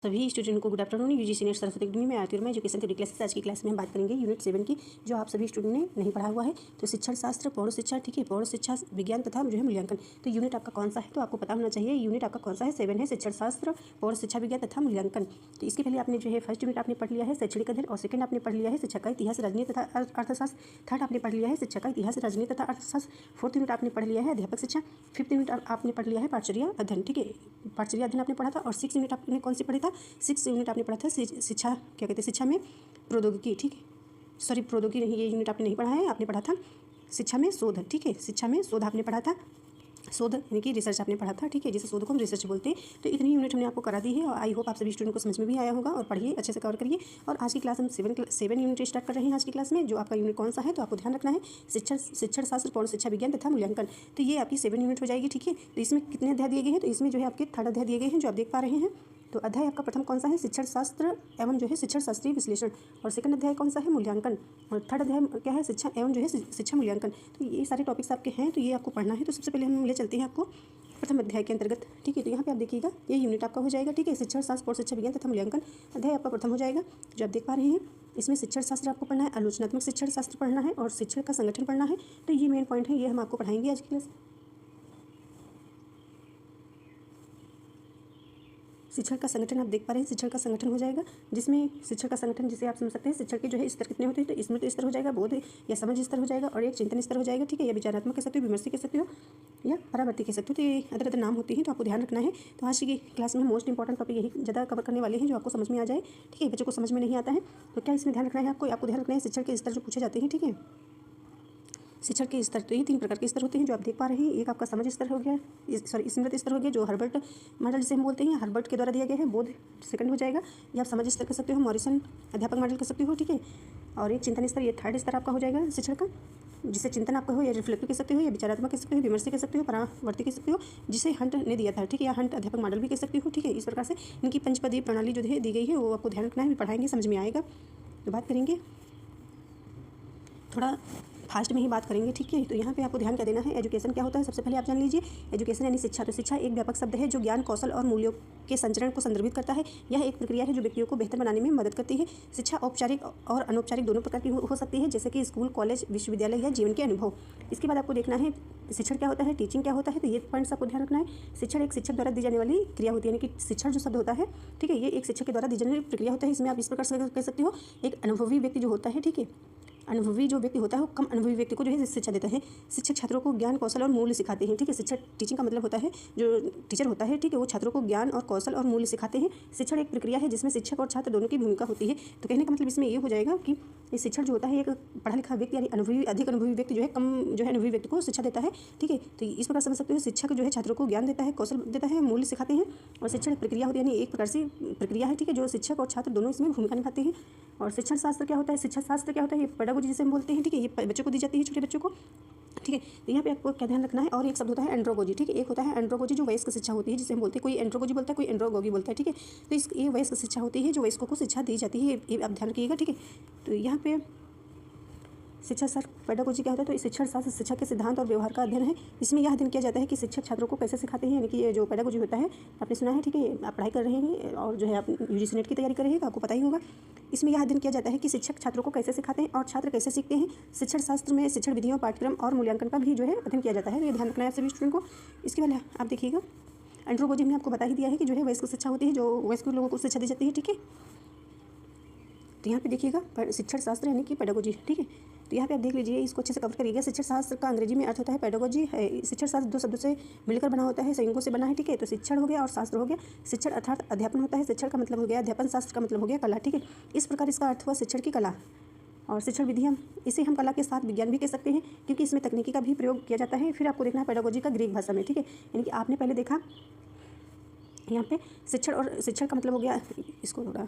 सभी स्टूडेंट को good afternoon. UGC net Saraswati academy में आती हूँ मैं एजुकेशन थ्योरी क्लासेस। आज की क्लास में हम बात करेंगे यूनिट 7 की, जो आप सभी स्टूडेंट ने नहीं पढ़ा हुआ है। तो शिक्षण शास्त्र, प्रौढ़ शिक्षा, ठीक है, प्रौढ़ शिक्षा विज्ञान तथा जो है मूल्यांकन। तो यूनिट आपका कौन सा है तो आपको पता होना चाहिए। यूनिट आपका कौन सा है? 7 है, शिक्षण शास्त्र, प्रौढ़ शिक्षा विज्ञान तथा मूल्यांकन। तो इसके पहले आपने जो है फर्स्ट यूनिट आपने पढ़ लिया है शैक्षणिक अध्ययन, और सेकंड आपने पढ़ लिया है शिक्षा का इतिहास, राजनीति तथा अर्थशास्त्र। थर्ड आपने पढ़ लिया है शिक्षा का इतिहास, राजनीति तथा अर्थशास्त्र। फोर्थ यूनिट आपने पढ़ लिया है अध्यापक शिक्षा। फिफ्थ यूनिट आपने पढ़ लिया है पाठचर्या अध्ययन, ठीक है, पाठचर्या अध्ययन आपने पढ़ा था। और सिक्स यूनिट आपने कौन सी पढ़ी था? सिक्स यूनिट आपने पढ़ा था शिक्षा, क्या कहते हैं, शिक्षा में प्रौद्योगिकी, ठीक है, सॉरी प्रौद्योगिकी नहीं, ये यूनिट आपने नहीं पढ़ा है, आपने पढ़ा था शिक्षा में शोध, ठीक है, शिक्षा में शोध आपने पढ़ा था, शोध यानी कि रिसर्च आपने पढ़ा था, ठीक है, जिसे शोध को हम रिसर्च बोलते हैं। तो इतनी यूनिट हमने आपको करा दी है और आई होप आप सभी स्टूडेंट को समझ में भी आया होगा। और पढ़िए, अच्छे से कवर करिए। और आज की क्लास हम सेवन यूनिट स्टार्ट कर रहे हैं आज की क्लास में। जो आपका यूनिट कौन सा है तो आपको ध्यान रखना है, शिक्षण शास्त्र, प्रौढ़ शिक्षा विज्ञान तथा मूल्यांकन। तो ये आपकी 7 यूनिट हो जाएगी, ठीक है। तो इसमें कितने अध्याय दिए गए हैं? तो इसमें जो है आपके 3 अध्याय दिए गए हैं, जो आप देख पा रहे हैं। तो अध्याय आपका प्रथम कौन सा है? शिक्षण शास्त्र एवं जो है शिक्षण शास्त्रीय विश्लेषण। और सेकंड अध्याय कौन सा है? मूल्यांकन। और थर्ड अध्याय क्या है? शिक्षा एवं जो है शिक्षा मूल्यांकन। तो ये सारे टॉपिक्स आपके हैं, तो ये आपको पढ़ना है। तो सबसे पहले हम ले चलते हैं आपको प्रथम अध्याय के अंतर्गत, ठीक है। तो यहाँ पे आप देखिएगा, ये यूनिट आपका हो जाएगा, ठीक है, शिक्षण शास्त्र, प्रौढ़ शिक्षा विज्ञान तथा मूल्यांकन। अध्याय आपका प्रथम हो जाएगा, जो आप देख पा रहे हैं। इसमें शिक्षण शास्त्र आपको पढ़ना है, आलोचनात्मक शिक्षण शास्त्र पढ़ना है, और शिक्षण का संगठन पढ़ना है। तो ये मेन पॉइंट है, ये हम आपको पढ़ाएंगे आज की क्लास। शिक्षण का संगठन आप देख पा रहे हैं, शिक्षण का संगठन हो जाएगा, जिसमें शिक्षण का संगठन जिसे आप समझ सकते हैं शिक्षण के जो है स्तर कितने होते हैं। तो स्मृति स्तर हो जाएगा, बोध या समझ स्तर हो जाएगा, और एक चिंतन स्तर हो जाएगा, ठीक है, या विचारात्मक कह सकते हो, विमर्शी कह सकते हो, या परावर्ती कह सकते हो। तो ये अदर अदर नाम होते हैं, तो आपको ध्यान रखना है। तो आज की क्लास में मोस्ट इंपॉर्टेंट टॉपिक यही ज़्यादा कवर करने वाले हैं, जो आपको समझ में आ जाए, ठीक है। बच्चों को समझ में नहीं आता है तो क्या इसमें ध्यान रखना है आपको ध्यान रखना है शिक्षण के स्तर जो पूछे जाते हैं, ठीक है। शिक्षण के स्तर, तो ये 3 प्रकार के स्तर होते हैं, जो आप देख पा रहे हैं। एक आपका समझ स्तर हो गया, सॉरी स्मृति स्तर हो गया, जो हर्बर्ट मॉडल जिसे हम बोलते हैं, हर्बर्ट के द्वारा दिया गया है। बोध सेकंड हो जाएगा, या आप समझ स्तर कह सकते हो, मॉरिसन अध्यापक मॉडल कह सकते हो, ठीक है। और एक चिंतन स्तर, ये थर्ड स्तर आपका हो जाएगा शिक्षण का, जिसे चिंतन आपका हो, या रिफ्लेक्टिव कह सकते हो, या विचारात्मक कह सकते हो, विमर्शी कह सकते हो, परावर्ती कह सकते हो, जिसे हंट ने दिया था, ठीक है, या हंट अध्यापक मॉडल भी कह सकते हो, ठीक है। इस प्रकार से इनकी पंचपदीय प्रणाली जो है दी गई है, वो आपको ध्यान रखना है, पढ़ाएंगे समझ में आएगा। तो बात करेंगे, थोड़ा फास्ट में ही बात करेंगे, ठीक है। तो यहाँ पे आपको ध्यान क्या देना है, एजुकेशन क्या होता है सबसे पहले आप जान लीजिए। एजुकेशन यानी शिक्षा। तो शिक्षा एक व्यापक शब्द है जो ज्ञान, कौशल और मूल्यों के संचरण को संदर्भित करता है। यह एक प्रक्रिया है जो व्यक्तियों को बेहतर बनाने में मदद करती है। शिक्षा औपचारिक और अनौपचारिक दोनों प्रकार की हो सकती है, जैसे कि स्कूल, कॉलेज, विश्वविद्यालय या जीवन के अनुभव। इसके बाद आपको देखना है शिक्षण क्या होता है, टीचिंग क्या होता है। तो ये पॉइंट्स आपको ध्यान रखना है। शिक्षण एक शिक्षक द्वारा दी जाने वाली क्रिया होती है, यानी कि शिक्षण जो शब्द होता है, ठीक है, ये एक शिक्षक के द्वारा दी जाने वाली प्रक्रिया होता है। इसमें आप इस प्रकार से कह सकते हो, एक अनुभवी व्यक्ति जो होता है, ठीक है, अनुभवी जो व्यक्ति होता है वो कम अनुभवी व्यक्ति को जो है शिक्षा देता है। शिक्षक छात्रों को ज्ञान, कौशल और मूल्य सिखाते हैं, ठीक है। शिक्षक, टीचिंग का मतलब होता है जो टीचर होता है, ठीक है, वो छात्रों को ज्ञान और कौशल और मूल्य सिखाते हैं। शिक्षण एक प्रक्रिया है जिसमें शिक्षक और छात्र दोनों की भूमिका होती है। तो कहने का मतलब इसमें ये हो जाएगा कि ये शिक्षण जो होता है एक पढ़ा लिखा व्यक्ति यानी अधिक अनुभवी व्यक्ति जो है कम जो है अनुभवी व्यक्ति को शिक्षा देता है, ठीक है। तो इस प्रकार समझ सकते हो, शिक्षक जो है छात्रों को ज्ञान देता है, कौशल देता है, मूल्य सिखाते हैं। और शिक्षण प्रक्रिया होती है, यानी एक प्रकार से प्रक्रिया है, ठीक है, जो शिक्षक और छात्र दोनों इसमें भूमिका निभाते हैं। और शिक्षण शास्त्र क्या होता है? शिक्षा शास्त्र क्या होता है? ये पेडागोजी जिसे हम बोलते हैं, ठीक है, ये बच्चों को दी जाती है, छोटे बच्चों को, ठीक है। तो यहाँ पे आपको क्या ध्यान रखना है। और एक शब्द होता है एंड्रोगोजी, ठीक है, एक होता है एंड्रोगोजी जो वयस्क शिक्षा होती है, जिसे हम बोलते हैं, कोई एंड्रोगोजी बोलता है, कोई एंड्रोगोगी बोलता है, ठीक है। तो ये वयस्क शिक्षा होती है जो वयस्कों को शिक्षा दी जाती है, ये आप ध्यान रखिएगा, ठीक है। तो यहाँ पे शिक्षा शास्त्र पेडागोजी क्या होता है? तो शिक्षण शास्त्र शिक्षा के सिद्धांत और व्यवहार का अध्ययन है। इसमें यह अध्ययन किया जाता है कि शिक्षक छात्रों को कैसे सिखाते हैं, यानी कि ये जो पेडागोजी होता है, आपने सुना है, ठीक है, आप पढ़ाई कर रहे हैं और जो है आप यूजीसी नेट की तैयारी कर रहे हैं तो आपको पता ही होगा। इसमें यह अध्ययन किया जाता है कि शिक्षक छात्रों को कैसे सिखाते हैं और छात्र कैसे सीखते हैं। शिक्षण शास्त्र में शिक्षण विधियों, पाठ्यक्रम और मूल्यांकन का भी जो है अध्ययन किया जाता है। तो ये ध्यान रखना है सभी स्टूडेंट को। इसके बाद आप देखिएगा, एंड्रोगोजी हमने आपको बता ही दिया है कि जो है वयस्क शिक्षा होती है, जो वयस्क लोगों को शिक्षा दी जाती है, ठीक है। तो यहाँ पे देखिएगा शिक्षण शास्त्र यानी कि पेडागोजी, ठीक है। तो यहाँ पे आप देख लीजिए, इसको अच्छे से कवर करिएगा। शिक्षण शास्त्र का अंग्रेजी में अर्थ होता है पेडागोजी है। शिक्षण शास्त्र 2 शब्दों से मिलकर बना होता है, संयुगों से बना है, ठीक है। तो शिक्षण हो गया और शास्त्र हो गया। शिक्षण अर्थात अध्यापन होता है, शिक्षण का मतलब हो गया अध्यापन, शास्त्र का मतलब हो गया कला, ठीक है। इस प्रकार इसका अर्थ हुआ शिक्षण की कला। और शिक्षण विधि इसे हम कला के साथ विज्ञान भी कह सकते हैं, क्योंकि इसमें तकनीकी का भी प्रयोग किया जाता है। फिर आपको देखना है पेडागोजी का ग्रीक भाषा में, ठीक है, यानी कि आपने पहले देखा यहाँ पे शिक्षण, और शिक्षण का मतलब हो गया, इसको थोड़ा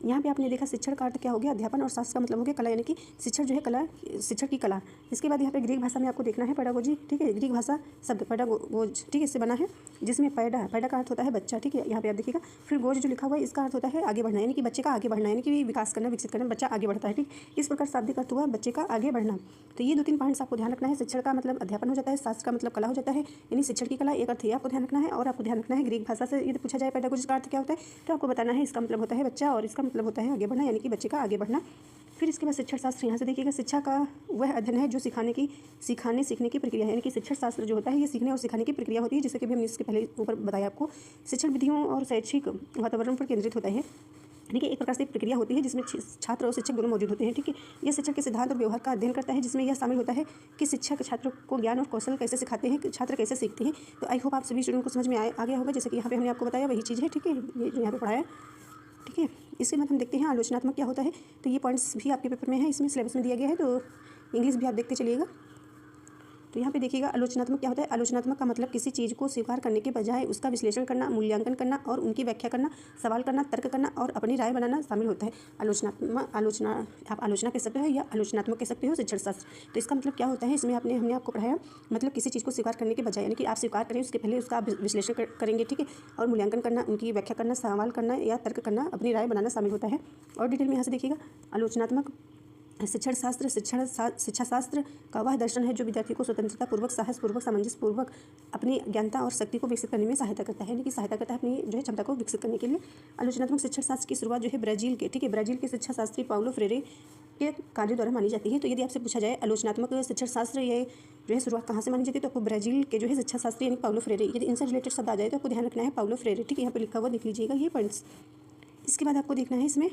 यहाँ पे आपने देखा शिक्षण का अर्थ क्या हो गया, अध्यापन, और शास्त्र का मतलब हो गया कला, यानी कि शिक्षण जो है कला, शिक्षण की कला। इसके बाद यहाँ पे ग्रीक भाषा में आपको देखना है पेडागोजी, ठीक है। ग्रीक भाषा शब्द पेडागोज, ठीक है, इससे बना है, जिसमें पैडा का अर्थ होता है बच्चा, ठीक है, यहाँ पे आप देखिएगा। फिर गोज जो लिखा हुआ है इसका अर्थ होता है आगे बढ़ना, यानी कि बच्चे का आगे बढ़ना, यानी कि विकास करना, विकसित करना, बच्चा आगे बढ़ता है, ठीक। इस प्रकार शाब्दिक अर्थ हुआ बच्चे का आगे बढ़ना। तो ये 2-3 पॉइंट्स आपको ध्यान रखना है। शिक्षण का मतलब अध्यापन हो जाता है, शास्त्र का मतलब कला हो जाता है, यानी शिक्षण की कला एक अर्थ ये आपको ध्यान रखना है। और आपको ध्यान रखना है ग्रीक भाषा से यदि पूछा जाए पेडागोजी का अर्थ क्या होता है, तो आपको बताना है इसका मतलब होता है बच्चा, और इसका मतलब होता है आगे बढ़ना, यानी कि बच्चे का आगे बढ़ना। फिर इसके बाद शिक्षण शास्त्र, यहाँ से देखिएगा, शिक्षा का वह अध्ययन है जो सीखने सीखने की प्रक्रिया है, यानी कि शिक्षण शास्त्र जो होता है ये सीखने और सिखाने की प्रक्रिया होती है, जैसे कि भी हमने इसके पहले ऊपर बताया आपको। शिक्षण विधियों और शैक्षिक वातावरण पर केंद्रित होता है, यानी कि एक प्रकार से प्रक्रिया होती है जिसमें छात्र और शिक्षक दोनों मौजूद होते हैं, ठीक है। यह शिक्षण के सिद्धांत और व्यवहार का अध्ययन करता है, जिसमें यह शामिल होता है कि शिक्षक छात्रों को ज्ञान और कौशल कैसे सिखाते हैं, छात्र कैसे सीखते हैं। तो आई होप आप सभी स्टूडेंट को समझ में आ गया होगा, जैसे कि यहाँ पे हमने आपको बताया वही चीज़ है, ठीक है, ये जो यहाँ पे पढ़ाया, ठीक है। इसके बाद हम देखते हैं आलोचनात्मक क्या होता है। तो ये पॉइंट्स भी आपके पेपर में है, इसमें सिलेबस में दिया गया है, तो इंग्लिश भी आप देखते चलिएगा। तो यहाँ पे देखिएगा आलोचनात्मक क्या होता है। आलोचनात्मक का मतलब किसी चीज़ को स्वीकार करने के बजाय उसका विश्लेषण करना, मूल्यांकन करना और उनकी व्याख्या करना, सवाल करना, तर्क करना और अपनी राय बनाना शामिल होता है। आप आलोचना कह सकते हो या आलोचनात्मक कह सकते हो शिक्षण शास्त्र। तो इसका मतलब क्या होता है, इसमें हमने आपको पढ़ाया, मतलब किसी चीज़ को स्वीकार करने के बजाय, यानी कि आप स्वीकार करें उसके पहले उसका विश्लेषण करेंगे, ठीक है, और मूल्यांकन करना, उनकी व्याख्या करना, सवाल करना या तर्क करना, अपनी राय बनाना शामिल होता है। और डिटेल में यहाँ से देखिएगा, आलोचनात्मक शिक्षण शास्त्र शिक्षा शास्त्र का वह दर्शन है जो विद्यार्थी को स्वतंत्रता पूर्वक, साहस पूर्वक, सामंजस्य पूर्वक अपनी ज्ञानता और शक्ति को विकसित करने में सहायता करता है, यानी कि सहायता करता है अपनी जो है क्षमता को विकसित करने के लिए। आलोचनात्मक शिक्षण शास्त्र की शुरुआत जो है ब्राज़ील के, ठीक है, ब्राज़ील के शिक्षा शास्त्री पाउलो फ्रेरे के कार्य द्वारा मानी जाती है। तो यदि आपसे पूछा जाए आलोचनात्मक शिक्षण शास्त्र ये जो है शुरुआत कहाँ से मानी जाती है, तो आपको ब्राज़ील के जो है शिक्षा शास्त्री यानी पाउलो फ्रेरे, यदि इनसे रिलेटेड शब्द आ जाए तो आपको ध्यान रखना है पाउलो फ्रेरे, ठीक है, यहाँ पर लिखा हुआ देख लीजिएगा ये पॉइंट्स। इसके बाद आपको देखना है इसमें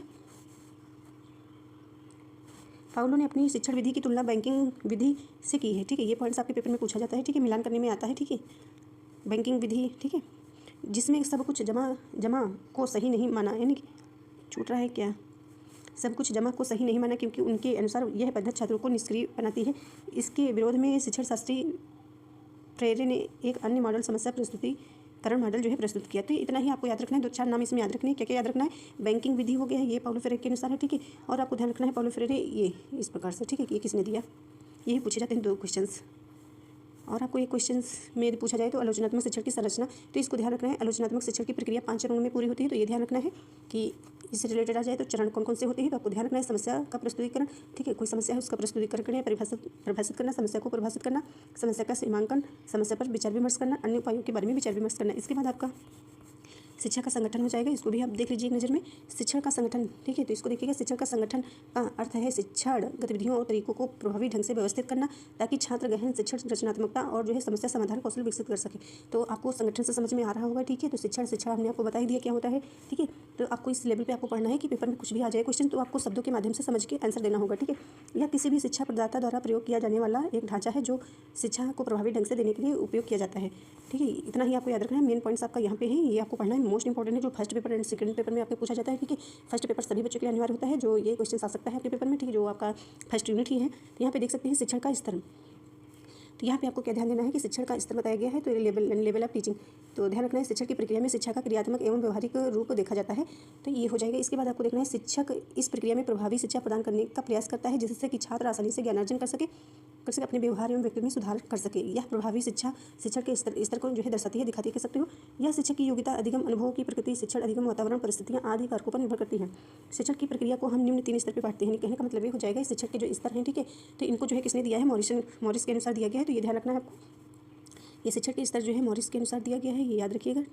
पाउलो ने अपनी शिक्षण विधि की तुलना बैंकिंग विधि से की है, ठीक है, ये पॉइंट्स आपके पेपर में पूछा जाता है, ठीक है, मिलान करने में आता है, ठीक है, बैंकिंग विधि, ठीक है, जिसमें सब कुछ जमा को सही नहीं माना, यानी कि छूट रहा है क्या, सब कुछ जमा को सही नहीं माना क्योंकि उनके अनुसार यह पद्धति छात्रों को निष्क्रिय बनाती है। इसके विरोध में शिक्षण शास्त्री फ्रेरे ने एक अन्य मॉडल समस्या प्रस्तुतिकरण मॉडल जो है प्रस्तुत किया। तो इतना ही आपको याद रखना है, 2-4 नाम इसमें याद रखने हैं। क्या क्या याद रखना है, बैंकिंग विधि हो गया है, ये पाउलो फ्रेरे के अनुसार है, ठीक है, और आपको ध्यान रखना है पाउलो फ्रेरे ये इस प्रकार से, ठीक है, ये किसने दिया, यही पूछे जाते हैं 2 क्वेश्चंस। और आपको एक क्वेश्चंस में पूछा जाए तो आलोचनात्मक शिक्षण की संरचना, तो इसको ध्यान रखना है, आलोचनात्मक शिक्षण की प्रक्रिया 5 चरणों में पूरी होती है, तो ये ध्यान रखना है कि इससे रिलेटेड आ जाए तो चरण कौन कौन से होते हैं। तो आपको ध्यान रखना है समस्या का प्रस्तुतिकरण, ठीक है, कोई समस्या है उसका प्रस्तुतिकरण करना, परिभाषित करना, समस्या को परिभाषित करना, समस्या का सीमांकन, समस्या पर विचार विमर्श करना, अन्य उपायों के बारे में विचार विमर्श करना। इसके बाद आपका शिक्षा का संगठन हो जाएगा, इसको भी आप देख लीजिए एक नज़र में, शिक्षण का संगठन, ठीक है, तो इसको देखिएगा, शिक्षण का संगठन का अर्थ है शिक्षण गतिविधियों और तरीकों को प्रभावी ढंग से व्यवस्थित करना ताकि छात्र गहन शिक्षण रचनात्मकता और जो है समस्या समाधान कौशल विकसित कर सके। तो आपको संगठन से समझ में आ रहा होगा, ठीक है। तो शिक्षा हमने आपको बता ही दिया क्या होता है, ठीक है। तो आपको इस लेवल पर आपको पढ़ना है कि पेपर में कुछ भी आ जाए क्वेश्चन तो आपको शब्दों के माध्यम से समझ के आंसर देना होगा, ठीक है। यह किसी भी शिक्षा प्रदाता द्वारा प्रयोग किया जाने वाला एक ढांचा है जो शिक्षा को प्रभावी ढंग से देने के लिए उपयोग किया जाता है, ठीक है। इतना ही आपको याद रखना है, मेन पॉइंट्स आपका यहाँ पे है, ये आपको पढ़ना है, मोस्ट इंपॉर्टेंट है, जो first paper and second paper में आपको पूछा जाता है, ठीक है। फर्स्ट पेपर सभी बच्चों के लिए अनिवार्य होता है, जो ये क्वेश्चन आ सकता है आपके पेपर में, ठीक है, जो आपका फर्स्ट यूनिट ही है। तो यहाँ पे देख सकते हैं शिक्षण का स्तर, तो यहाँ पे आपको क्या ध्यान देना है कि शिक्षण का स्तर बताया गया है, तो लेवल ऑफ टीचिंग, तो ध्यान रखना है शिक्षण की प्रक्रिया में शिक्षा का क्रियात्मक एवं व्यवहारिक रूप देखा जाता है, तो ये हो जाएगा। इसके बाद आपको देखना है शिक्षक इस प्रक्रिया में प्रभावी शिक्षा प्रदान करने का प्रयास करता है जिससे कि छात्र आसानी से ज्ञानार्जन कर सके, अपने व्यवहार एवं व्यक्तित्व में सुधार कर सके। यह प्रभावी शिक्षा शिक्षण के स्तर को जो है दर्शाती है, दिखाती है, कह सकते हो। यह शिक्षक की योग्यता, अधिगम, अनुभव की प्रकृति, शिक्षण, अधिगम, वातावरण, परिस्थितियाँ आदि कारकों पर निर्भर करती है। शिक्षण की प्रक्रिया को हम निम्न 3 स्तर पर बांटते हैं, कहने का मतलब ये हो जाएगा शिक्षक के जो स्तर हैं, ठीक है, तो इनको जो है किसने दिया है, मॉरिस के अनुसार दिया गया है, तो ये ध्यान रखना है आपको। ये शिक्षण के स्तर जो है मॉरिस के अनुसार दिया गया है, ये याद रखिएगा,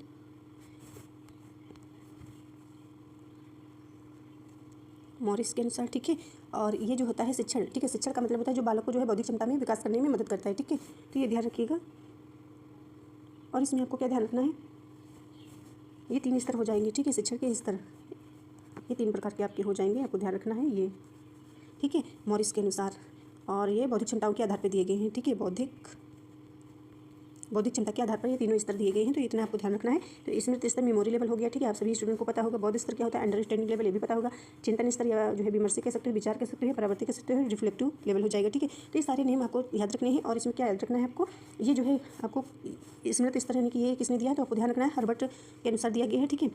मॉरिस के अनुसार, ठीक है। और ये जो होता है शिक्षण, ठीक है, शिक्षण का मतलब होता है जो बालक को जो है बौद्धिक क्षमता में विकास करने में मदद करता है, ठीक है, तो ये ध्यान रखिएगा। और इसमें आपको क्या ध्यान रखना है, ये 3 स्तर हो जाएंगे, ठीक है, शिक्षण के स्तर ये 3 प्रकार के आपके हो जाएंगे, आपको ध्यान रखना है ये, ठीक है, मॉरिस के अनुसार। और ये बौद्धिक क्षमताओं के आधार पर दिए गए हैं, ठीक है, बौद्धिक क्षमता के आधार पर ये तीनों स्तर दिए गए हैं, तो इतना आपको ध्यान रखना है। तो स्मृति स्तर मेमोरी लेवल हो गया, ठीक है, आप सभी स्टूडेंट को पता होगा। बौद्ध स्तर क्या होता है, अंडरस्टैंडिंग लेवल, ये भी पता होगा। चिंतन स्तर या जो है विमर्श कह सकते हो, विचार कह सकते हो, परावर्ती कह सकते हो, रिफ्लेक्टिव लेवल हो जाएगा, ठीक है। तो ये सारे नेम आपको याद रखने हैं। और इसमें क्या याद रखना है आपको, ये जो है आपको स्मृति स्तर यानी कि ये किसने दिया है, तो आपको ध्यान रखना है हर्बर्ट के अनुसार दिया गया है, ठीक है।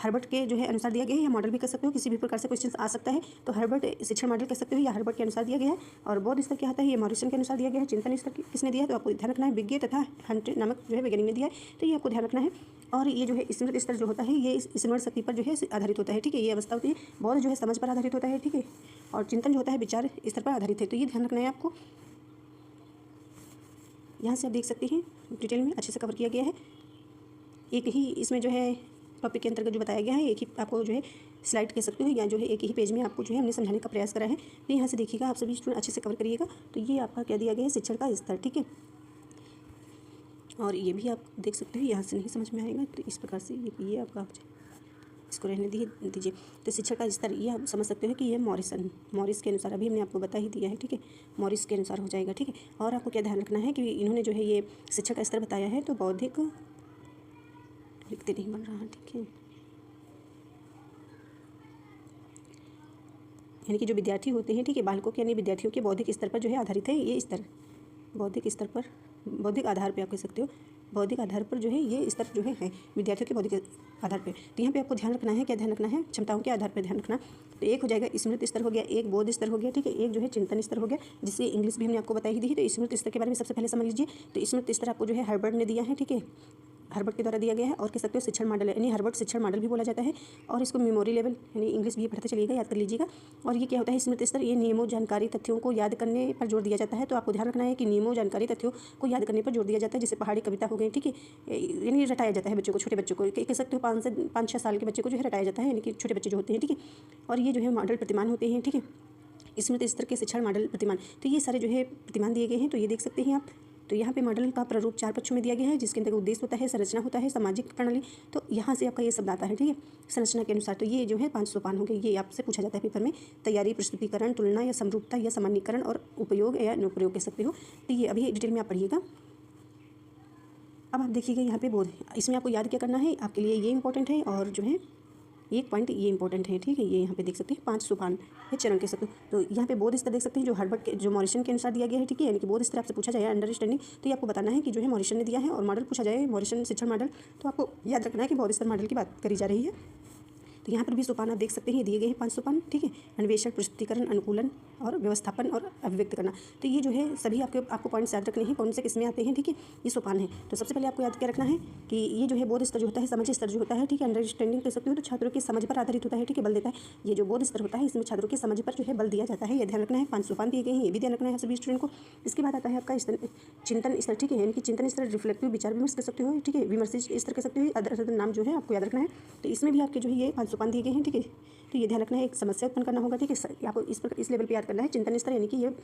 हर्बर्ट के जो है अनुसार दिया गया है, या मॉडल भी कह सकते हो, किसी भी प्रकार से क्वेश्चन आ सकता है। तो हर्बर्ट शिक्षण मॉडल कह सकते हो या हर्बर्ट के अनुसार दिया गया है। और बौद्ध स्तर क्या आता है, ये मॉरिसन के अनुसार दिया गया है। चिंतन स्तर किसने दिया है, तो आपको ध्यान रखना है विज्ञ तथा हंट नामक जो है वैज्ञानिक ने दिया है, तो ये आपको ध्यान रखना है। और ये जो है स्मृति स्तर जो होता है ये स्मरण शक्ति पर जो है आधारित होता है, ठीक है, ये अवस्था होती है। बौद्ध जो है समझ पर आधारित होता है, ठीक है, और चिंतन जो होता है विचार स्तर पर आधारित है, तो ये ध्यान रखना है आपको। यहाँ से आप देख सकते हैं डिटेल में अच्छे से कवर किया गया है। एक ही इसमें जो है टॉपिक के अंतर्गत जो बताया गया है, एक ही आपको जो है स्लाइड कह सकते हो, या जो है एक ही पेज में आपको जो है हमने समझाने का प्रयास करा है। तो यहाँ से देखिएगा, आप सभी स्टूडेंट अच्छे से कवर करिएगा। तो ये आपका क्या दिया गया है, शिक्षण का स्तर, ठीक है। और ये भी आप देख सकते हो, यहाँ से नहीं समझ में आएगा तो इस प्रकार से ये आपका इसको रहने दीजिए। तो शिक्षा का स्तर ये आप समझ सकते हो कि ये मॉरिस के अनुसार अभी हमने आपको बता ही दिया है, ठीक है, मॉरिस के अनुसार हो जाएगा, ठीक है। और आपको क्या ध्यान रखना है कि इन्होंने जो है ये शिक्षा का स्तर बताया है, तो बौद्धिक लिखते नहीं बन रहा, ठीक है, यानी कि जो विद्यार्थी होते हैं, ठीक है, बालकों के यानी विद्यार्थियों के बौद्धिक स्तर पर जो है आधारित है ये स्तर, बौद्धिक स्तर पर, बौद्धिक आधार पे आप कह सकते हो, बौद्धिक आधार पर जो है ये स्तर जो है विद्यार्थियों के बौद्धिक आधार पे। तो यहाँ पे आपको ध्यान रखना है, क्या ध्यान रखना है, क्षमताओं के आधार पर ध्यान रखना। तो एक हो जाएगा स्मृति स्तर हो गया, एक बौद्ध स्तर हो गया, ठीक है, एक जो है चिंतन स्तर हो गया, जिससे इंग्लिश भी हमने आपको बताई दी है। तो स्मृति स्तर के बारे में सबसे पहले समझ लीजिए। तो स्मृति स्तर आपको जो है हर्बर्ट ने दिया है, ठीक है, हर्बर्ट के द्वारा दिया गया है, और कह सकते हो शिक्षण मॉडल है, यानी हर्बर्ट शिक्षण मॉडल भी बोला जाता है। और इसको मेमोरी लेवल यानी इंग्लिश भी पढ़ते चलिएगा, याद कर लीजिएगा। और ये क्या होता है स्मृति स्तर, ये नियमों जानकारी तथ्यों को याद करने पर जोर दिया जाता है। तो आपको ध्यान रखना है कि नियमों जानकारी तथ्यों को याद करने पर जोर दिया जाता है, जैसे पहाड़ी कविता हो गई, ठीक है, यानी रटाया जाता है बच्चों को, छोटे बच्चों को कह सकते हो 5 से 6 साल के बच्चे को जो है रटाया जाता है, यानी कि छोटे बच्चे जो होते हैं, ठीक है। और ये जो है मॉडल प्रतिमान होते हैं, ठीक है, स्मृति स्तर के शिक्षण मॉडल प्रतिमान। तो ये सारे जो है प्रतिमान दिए गए हैं, तो ये देख सकते हैं आप। तो यहाँ पे मॉडल का प्रारूप 4 पक्षों में दिया गया है, जिसके अंदर उद्देश्य होता है, संरचना होता है, सामाजिक प्रणाली। तो यहाँ से आपका ये शब्द आता है, ठीक है, संरचना के अनुसार। तो ये जो है 5 सोपान हो गए, ये आपसे पूछा जाता है पेपर में। तैयारी, प्रस्तुतिकरण, तुलना या समरूपता या सामान्यीकरण और उपयोग या अनुप्रयोग कह सकते हो। तो ये अभी डिटेल में आप पढ़िएगा। अब आप देखिएगा यहाँ पे बोध, इसमें आपको याद क्या करना है, आपके लिए ये इंपॉर्टेंट है, और जो है एक पॉइंट ये इंपॉर्टेंट है, ठीक है, ये यहाँ पे देख सकते हैं 5 सोपान है, चरण कह सकते हो। तो यहाँ पे बौद्ध स्तर देख सकते हैं, जो हर्बर्ट के जो मॉरिसन के अनुसार दिया गया है, ठीक है, यानी कि बौद्ध स्तर आपसे पूछा जाए अंडरस्टैंडिंग, तो ये आपको बताना है कि जो है मॉरिसन ने दिया है, और मॉडल पूछा जाए मॉरिसन शिक्षण मॉडल, तो आपको याद रखना है कि बौद्ध स्तर मॉडल की बात करी जा रही है। तो यहाँ पर भी सोपान आप देख सकते हैं, दिए गए हैं 5 सोपान, ठीक है, अन्वेषण, प्रस्तुतिकरण, अनुकूलन और व्यवस्थापन और अभिव्यक्त करना। तो ये जो है सभी आपको पॉइंट्स याद रखने हैं, कौन से किस में आते हैं, ठीक है, ये सोपान है। तो सबसे पहले आपको याद क्या रखना है कि ये जो है बौद्ध स्तर जो होता है, समझ स्तर जो होता है, ठीक है, अंडरस्टैंडिंग कह सकते हो, तो छात्रों की समझ पर आधारित होता है, ठीक है, बल देता है। ये जो बौद्ध स्तर होता है, इसमें छात्रों की समझ पर जो है बल दिया जाता है, ये ध्यान रखना है। 5 सोपान दिए गए हैं, ये भी ध्यान रखना है सभी स्टूडेंट को। इसके बाद आता है आपका चिंतन स्तर, ठीक है, यानी कि चिंतन स्तर रिफ्लेक्टिव विचार विमर्श कर सकते हो, ठीक है, विमर्श स्तर कह सकते हो, अदर नाम जो है आपको याद रखना है। तो इसमें भी आपके जो है ये 5 सोपान दिए गए हैं, ठीक है। तो ये ध्यान रखना है, एक समस्या उत्पन्न करना होगा, ठीक है, आपको इस लेवल पे याद करना है। चिंतन स्तर यानी कि ये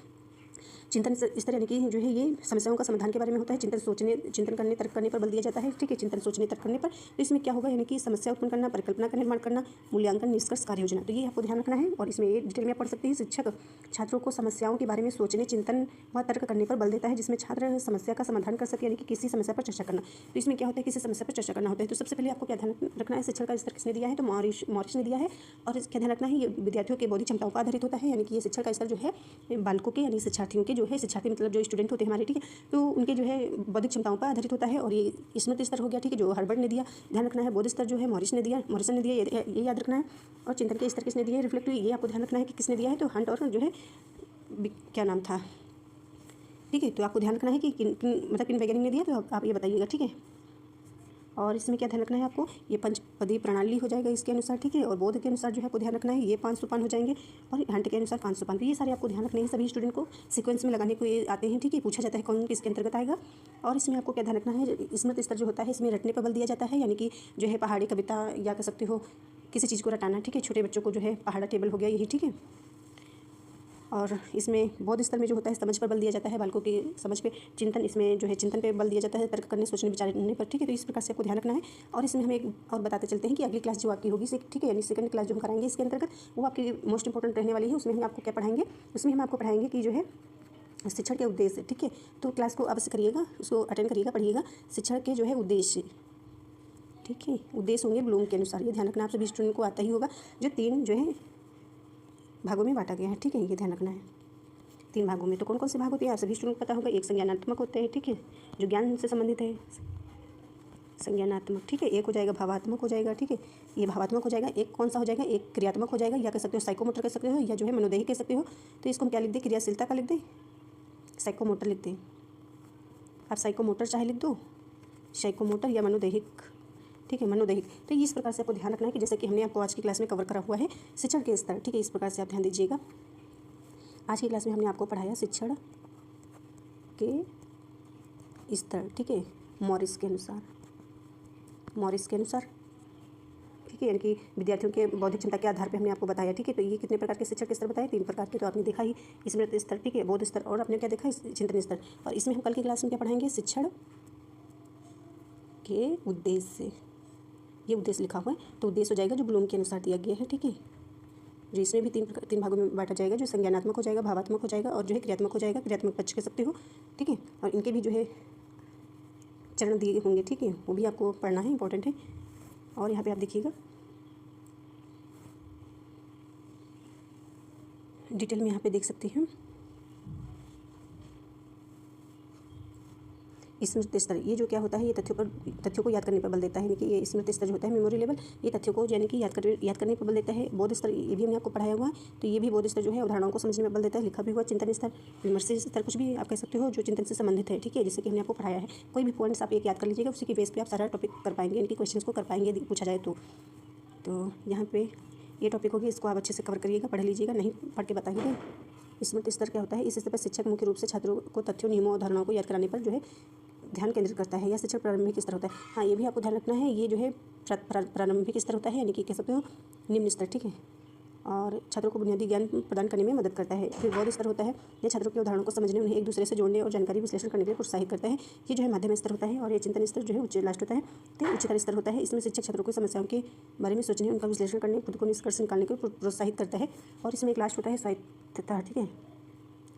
चिंतन स्तर यानी कि जो है ये समस्याओं का समाधान के बारे में होता है। चिंतन करने, तर्क करने पर बल दिया जाता है, ठीक है, चिंतन सोचने तर्क करने पर। तो इसमें क्या होगा, यानी कि समस्या उत्पन्न करना, परिकल्पना का निर्माण करना, मूल्यांकन, निष्कर्ष, कार्य योजना। तो ये आपको ध्यान रखना है। और इसमें ये डिटेल में आप पढ़ सकते हैं, शिक्षक छात्रों को समस्याओं के बारे में सोचने, चिंतन व तर्क करने पर बल देता है, जिसमें छात्र समस्या का समाधान कर सके, यानी कि किसी समस्या पर चर्चा करना। तो इसमें क्या होता है, किसी समस्या पर चर्चा करना होता है। तो सबसे पहले आपको क्या ध्यान रखना है, शिक्षण का स्तर किसने दिया है, तो मॉरिस ने दिया है। और क्या ध्यान रखना है, ये विद्यार्थियों के बौद्धिक क्षमताओं पर आधारित होता है, यानी कि ये शिक्षण का स्तर जो है बालकों के यानी शिक्षार्थियों के जो है, शिक्षार्थी मतलब जो स्टूडेंट होते हैं हमारे, ठीक है, तो उनके जो है बौद्धिक क्षमताओं पर आधारित होता है। और ये स्मृति स्तर हो गया, ठीक है, जो हर्बर्ट ने दिया, ध्यान रखना है। बौद्ध स्तर जो है मॉरिसन ने दिया, ये याद रखना है। और चिंतन के स्तर किसने दिया है, रिफ्लेक्टिव, ये आपको ध्यान रखना है कि किसने दिया है, तो हंट और जो है क्या नाम था, ठीक है। तो आपको ध्यान रखना है कि किन वैज्ञानिक ने दिया, तो आप ये बताइएगा, ठीक है। और इसमें क्या ध्यान रखना है आपको, ये पंचपदी प्रणाली हो जाएगा इसके अनुसार, ठीक है। और बौद्ध के अनुसार जो है आपको ध्यान रखना है, ये 5 सोपान हो जाएंगे। और हंट के अनुसार 5 सोपान। तो ये सारे आपको ध्यान रखने हैं, सभी स्टूडेंट को सीक्वेंस में लगाने को ये आते हैं, ठीक है, पूछा जाता है कौन किसके अंतर्गत आएगा। और इसमें आपको क्या ध्यान रखना है, स्मृति स्तर जो होता है, इसमें रटने पर बल दिया जाता है, यानी कि जो है पहाड़ी कविता या कह सकते हो किसी चीज़ को रटाना, ठीक है, छोटे बच्चों को जो है पहाड़ा टेबल हो गया यही, ठीक है। और इसमें बौद्ध स्तर में जो होता है समझ पर बल दिया जाता है, बालकों की समझ पे, चिंतन, इसमें जो है चिंतन पे बल दिया जाता है, तर्क करने, सोचने, विचारने पर, ठीक है। तो इस प्रकार से आपको ध्यान रखना है। और इसमें हम एक और बताते चलते हैं कि अगली क्लास जो आपकी होगी, ठीक है, यानी सेकंड क्लास जो हम कराएंगे इसके अंतर्गत, वो आपकी मोस्ट इंपॉर्टेंट रहने वाली है। उसमें हम आपको क्या पढ़ाएंगे, उसमें हम आपको पढ़ाएंगे कि जो है शिक्षण के उद्देश्य, ठीक है। तो क्लास को अवश्य करिएगा, उसको अटेंड करिएगा, पढ़िएगा। शिक्षण के जो है उद्देश्य, ठीक है, उद्देश्य होंगे ब्लूम के अनुसार, ये ध्यान रखना आप सभी स्टूडेंट को आता ही होगा, जो 3 जो है भागों में बांटा गया है, ठीक है, ये ध्यान रखना है। 3 भागों में, तो कौन कौन से भाग होते हैं आप सभी स्टूडेंट को पता होगा। एक संज्ञानात्मक होते हैं, ठीक है, जो ज्ञान से संबंधित है, संज्ञानात्मक, ठीक है। एक हो जाएगा भावात्मक हो जाएगा, ठीक है। ये भावात्मक हो जाएगा। एक कौन सा हो जाएगा, एक क्रियात्मक हो जाएगा, या कह सकते हो साइकोमोटर कह सकते हो, या जो है मनोदेही कह सकते हो। तो इसको हम क्या लिख दें, क्रियाशीलता का लिख दें, साइकोमोटर लिख दें। आप साइकोमोटर चाहे लिख दो, साइकोमोटर या मनोदैहिक, ठीक है, मनोदैहिक। तो इस प्रकार से आपको ध्यान रखना है कि जैसे कि हमने आपको आज की क्लास में कवर करा हुआ है शिक्षण के स्तर, ठीक है। इस प्रकार से आप ध्यान दीजिएगा। आज की क्लास में हमने आपको पढ़ाया शिक्षण के स्तर, ठीक है, मॉरिस के अनुसार, ठीक है, यानी कि विद्यार्थियों के बौद्धिक क्षमता के आधार पे हमने आपको बताया, ठीक है। तो ये कितने प्रकार के शिक्षण के स्तर बताए, 3 प्रकार के। तो आपने देखा ही स्मृति स्तर, ठीक है, बोध स्तर, और आपने क्या देखा, चिंतन स्तर। और इसमें हम कल की क्लास में क्या पढ़ाएंगे, शिक्षण के उद्देश्य। ये उद्देश्य लिखा हुआ है, तो उद्देश्य हो जाएगा जो ब्लूम के अनुसार दिया गया है, ठीक है। जो इसमें भी तीन भागों में बांटा जाएगा, जो संज्ञानात्मक हो जाएगा, भावात्मक हो जाएगा, और जो है क्रियात्मक हो जाएगा, क्रियात्मक पक्ष कह सकते हो, ठीक है। और इनके भी जो है चरण दिए होंगे, ठीक है, वो भी आपको पढ़ना है, इंपॉर्टेंट है। और यहाँ पे आप देखिएगा डिटेल में, यहाँ पे देख सकते हैं स्मृति स्तर। ये जो क्या होता है, ये तथ्यों को याद करने पर बल देता है, यानी कि ये स्मृति स्तर जो होता है, मेमोरी लेवल, ये तथ्यों को यानी कि याद करने पर बल देता है। बोध स्तर, ये भी हमने आपको पढ़ाया हुआ है। तो ये भी बोध स्तर जो है अवधारणाओं को समझने में बल देता है, लिखा भी हुआ। चिंतन स्तर, विमर्श स्तर, कुछ भी आप कह सकते हो जो चिंतन से संबंधित है, ठीक है, जैसे कि हमने आपको पढ़ाया है। कोई भी पॉइंट्स आप एक याद कर लीजिएगा, उसी की बेस पर आप सारा टॉपिक कर पाएंगे, यानी कि क्वेश्चन को कर पाएंगे यदि पूछा जाए तो यहाँ पे ये टॉपिक होगी, इसको आप अच्छे से कवर करिएगा, पढ़ लीजिएगा, नहीं पढ़ के बताइए। स्मृति स्तर क्या होता है, इस स्तर पर शिक्षक मुख्य रूप से छात्रों को तथ्यों, नियमों और धारणाओं को याद कराने पर जो है ध्यान केंद्रित करता है, या शिक्षण प्रारंभिक स्तर होता है। हाँ, ये भी आपको ध्यान रखना है, ये जो है प्रारंभिक स्तर होता है, यानी कि कह सकते हो निम्न स्तर, ठीक है। और छात्रों को बुनियादी ज्ञान प्रदान करने में मदद करता है। फिर बौद्ध स्तर होता है, यह छात्रों के उदाहरणों को समझने, उन्हें एक दूसरे से जोड़ने और जानकारी विश्लेषण करने के लिए प्रोत्साहित करता है। ये जो है माध्यम स्तर होता है। और ये चिंतन स्तर जो है उच्च लास्ट होता है, तो उच्चतर स्तर होता है। इसमें शिक्षक छात्रों को समस्याओं के बारे में सोचने, उनका विश्लेषण करने, खुद को निष्कर्ष निकालने को प्रोत्साहित करता है। और इसमें एक लास्ट होता है स्वायत्तता, ठीक है,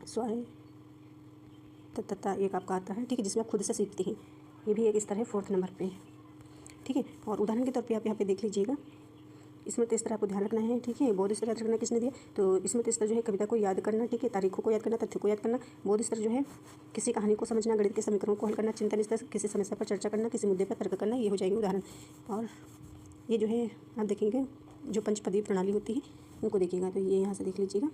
स्वायत्तता एक आपका आता है, ठीक है, जिसमें आप खुद से सीखते हैं। ये भी एक स्तर है, 4th नंबर पे, ठीक है। और उदाहरण के तौर पे आप यहाँ पे देख लीजिएगा, स्मृति स्तर आपको ध्यान रखना है, ठीक है। बोध स्तर याद रखना किसने दिया, तो स्मृति स्तर जो है कविता को याद करना, ठीक है, तारीखों को याद करना, तथ्यों को याद करना। बोध स्तर जो है किसी कहानी को समझना, गणित के समीकरणों को हल करना। चिंतन स्तर किसी समस्या पर चर्चा करना, किसी मुद्दे पर तर्क करना। ये हो जाएंगे उदाहरण। और ये जो है आप देखेंगे जो पंचपदीय प्रणाली होती है उनको देखिएगा, तो ये यहाँ से देख लीजिएगा,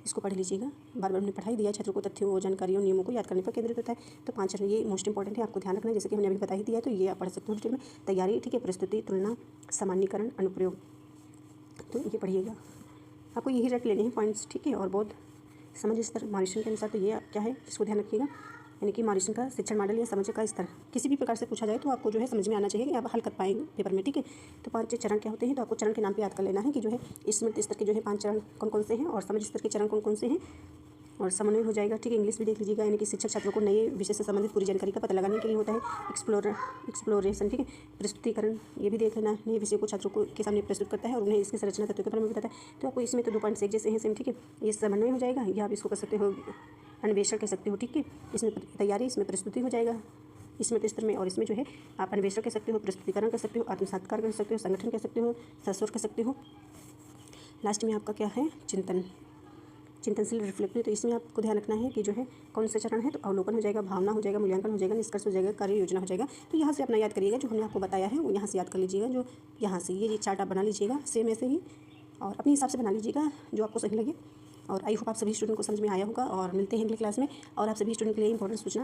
इसको पढ़ लीजिएगा। बार बार हमने पढ़ाई दिया, छात्रों को तथ्यों, जानकारियों, नियमों को याद करने पर केंद्रित होता है। तो 5 चरण ये मोस्ट इंपॉर्टेंट है, आपको ध्यान रखना है, जैसे कि हमने अभी बता ही दिया है, तो ये आप पढ़ सकते हो डिटेल में। तैयारी, ठीक है, प्रस्तुति, तुलना, सामान्यीकरण, अनुप्रयोग, तो ये पढ़िएगा, आपको यही रट लेने हैं पॉइंट्स, ठीक है। और बहुत समझ स्तर मॉरिसन के अनुसार, तो ये क्या है, इसको ध्यान रखिएगा, यानी कि मॉरिसन का शिक्षण मॉडल या समझ का स्तर किसी भी प्रकार से पूछा जाए तो आपको जो है समझ में आना चाहिए कि आप हल कर पाएंगे पेपर में, ठीक है। तो 5 चरण क्या होते हैं, तो आपको चरण के नाम पे याद कर लेना है कि जो है स्मृति स्तर के जो है 5 चरण कौन कौन से हैं, और समझ स्तर के चरण कौन कौन से हैं, और समन्वय हो जाएगा, ठीक है। इंग्लिश भी देख लीजिएगा, यानी कि शिक्षक छात्रों को नए विषय से संबंधित पूरी जानकारी का पता लगाने के लिए होता है। एक्सप्लोरेशन, ठीक है। प्रस्तुतिकरण, ये भी देख लेना, नए विषय को छात्रों को के सामने प्रस्तुत करता है और उन्हें इसकी संरचना तत्वों के बारे में बताता है। तो आपको इसमें तो 2 पॉइंट्स एक जैसे हैं सेम, ठीक है। ये समन्वय हो जाएगा, या आप इसको कर सकते हो अन्वेषण कह सकते हो, ठीक है। इसमें तैयारी, इसमें प्रस्तुति हो जाएगा स्मृति स्तर में, और इसमें जो है आप अन्वेषण कह सकते हो, प्रस्तुतिकरण कह सकते हो, आत्मसात्कार कह सकते हो, संगठन कह सकते हो, सस्वर कह सकते हो। लास्ट में आपका क्या है, चिंतनशील रिफ्लेक्टिव। तो इसमें आपको ध्यान रखना है कि जो है कौन से चरण है, तो अवलोकन हो जाएगा, भावना हो जाएगा, मूल्यांकन हो जाएगा, निष्कर्ष हो जाएगा, कार्य योजना हो जाएगा। तो यहाँ से अपना याद करिएगा, जो हमने आपको बताया है वो यहाँ से याद कर लीजिएगा, जो यहाँ से ये चार्ट आप बना लीजिएगा सेम ऐसे ही, और अपने हिसाब से बना लीजिएगा जो आपको सही लगे। और आई होप आप सभी स्टूडेंट को समझ में आया होगा, और मिलते हैं अगली क्लास में। और आप सभी स्टूडेंट के लिए इंपॉर्टेंट सूचना